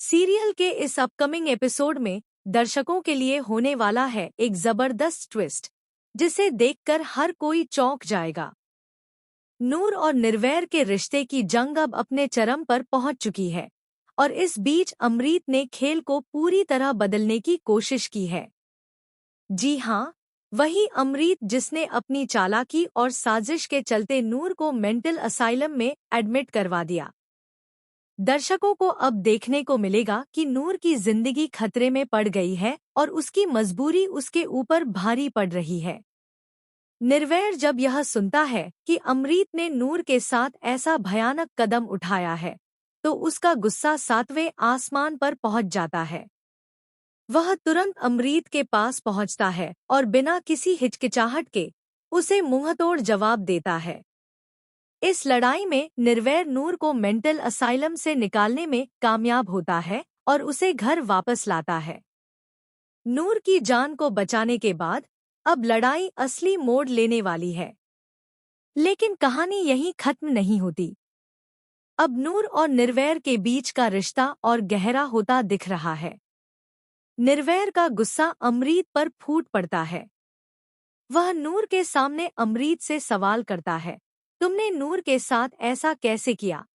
Serial के इस upcoming episode में दर्शकों के लिए होने वाला है एक जबरदस्त ट्विस्ट, जिसे देखकर हर कोई चौंक जाएगा। नूर और निर्वैर के रिश्ते की जंग अब अपने चरम पर पहुंच चुकी है और इस बीच अमृत ने खेल को पूरी तरह बदलने की कोशिश की है। जी हाँ, वही अमृत जिसने अपनी चालाकी और साजिश के चलते नूर को मेंटल असाइलम में एडमिट करवा दिया। दर्शकों को अब देखने को मिलेगा कि नूर की जिंदगी खतरे में पड़ गई है और उसकी मजबूरी उसके ऊपर भारी पड़ रही है। निर्वैर जब यह सुनता है कि अमृत ने नूर के साथ ऐसा भयानक कदम उठाया है, तो उसका गुस्सा 7वें आसमान पर पहुंच जाता है। वह तुरंत अमृत के पास पहुंचता है और बिना किसी हिचकिचाहट के उसे मुंहतोड़ जवाब देता है। इस लड़ाई में निर्वैर नूर को मेंटल असाइलम से निकालने में कामयाब होता है और उसे घर वापस लाता है। नूर की जान को बचाने के बाद अब लड़ाई असली मोड़ लेने वाली है। लेकिन कहानी यहीं खत्म नहीं होती। अब नूर और निर्वैर के बीच का रिश्ता और गहरा होता दिख रहा है। निर्वैर का गुस्सा अमृत पर फूट पड़ता है। वह नूर के सामने अमृत से सवाल करता है, तुमने नूर के साथ ऐसा कैसे किया?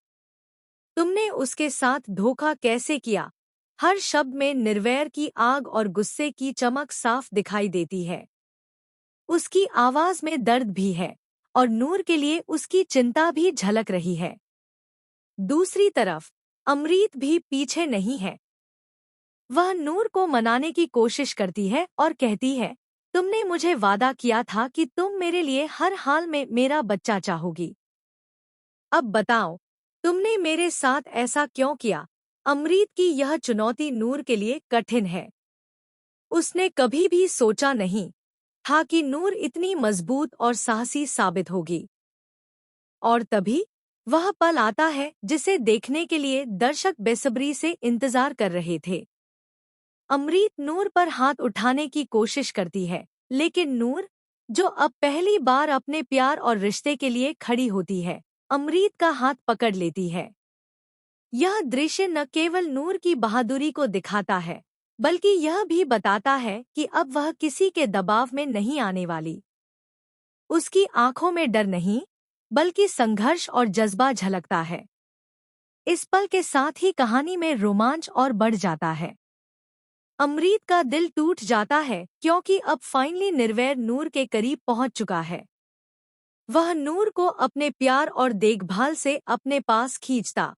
तुमने उसके साथ धोखा कैसे किया? हर शब्द में निर्वैर की आग और गुस्से की चमक साफ दिखाई देती है। उसकी आवाज में दर्द भी है और नूर के लिए उसकी चिंता भी झलक रही है। दूसरी तरफ अमृत भी पीछे नहीं है। वह नूर को मनाने की कोशिश करती है और कहती है, तुमने मुझे वादा किया था कि तुम मेरे लिए हर हाल में मेरा बच्चा चाहोगी। अब बताओ, तुमने मेरे साथ ऐसा क्यों किया? अमृत की यह चुनौती नूर के लिए कठिन है। उसने कभी भी सोचा नहीं था कि नूर इतनी मजबूत और साहसी साबित होगी। और तभी वह पल आता है जिसे देखने के लिए दर्शक बेसब्री से इंतजार कर रहे थे। अमृत नूर पर हाथ उठाने की कोशिश करती है, लेकिन नूर, जो अब पहली बार अपने प्यार और रिश्ते के लिए खड़ी होती है, अमृत का हाथ पकड़ लेती है। यह दृश्य न केवल नूर की बहादुरी को दिखाता है, बल्कि यह भी बताता है कि अब वह किसी के दबाव में नहीं आने वाली। उसकी आंखों में डर नहीं, बल्कि संघर्ष और जज्बा झलकता है। इस पल के साथ ही कहानी में रोमांच और बढ़ जाता है। अमृत का दिल टूट जाता है क्योंकि अब फाइनली निर्वैर नूर के करीब पहुंच चुका है। वह नूर को अपने प्यार और देखभाल से अपने पास खींचता